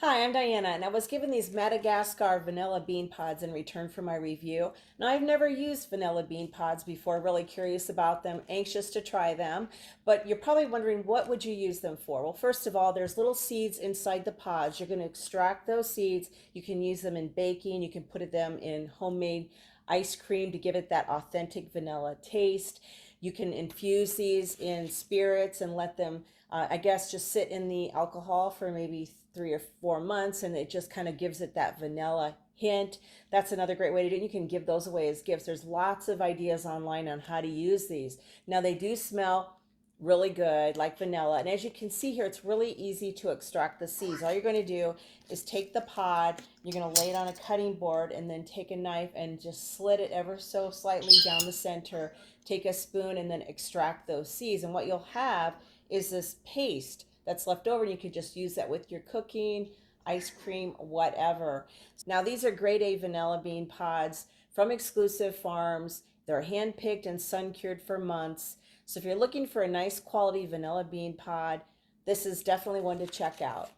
Hi, I'm Diana, and I was given these Madagascar vanilla bean pods in return for my review. Now, I've never used vanilla bean pods before, really curious about them, anxious to try them, but you're probably wondering what would you use them for? Well, first of all, there's little seeds inside the pods. You're going to extract those seeds. You can use them in baking. You can put them in homemade ice cream to give it that authentic vanilla taste. You can infuse these in spirits and let them, I guess, just sit in the alcohol for maybe 3 or 4 months, and it just kind of gives it that vanilla hint. That's another great way to do it. You can give those away as gifts. There's lots of ideas online on how to use these. Now, they do smell really good like vanilla, and as you can see here, it's really easy to extract the seeds. All you're going to do is take the pod, you're going to lay it on a cutting board, and then take a knife and just slit it ever so slightly down the center. Take a spoon and then extract those seeds, and what you'll have is this paste that's left over, and you could just use that with your cooking, ice cream, whatever. Now, these are grade A vanilla bean pods from exclusive farms. They're hand-picked and sun-cured for months. So if you're looking for a nice quality vanilla bean pod, this is definitely one to check out.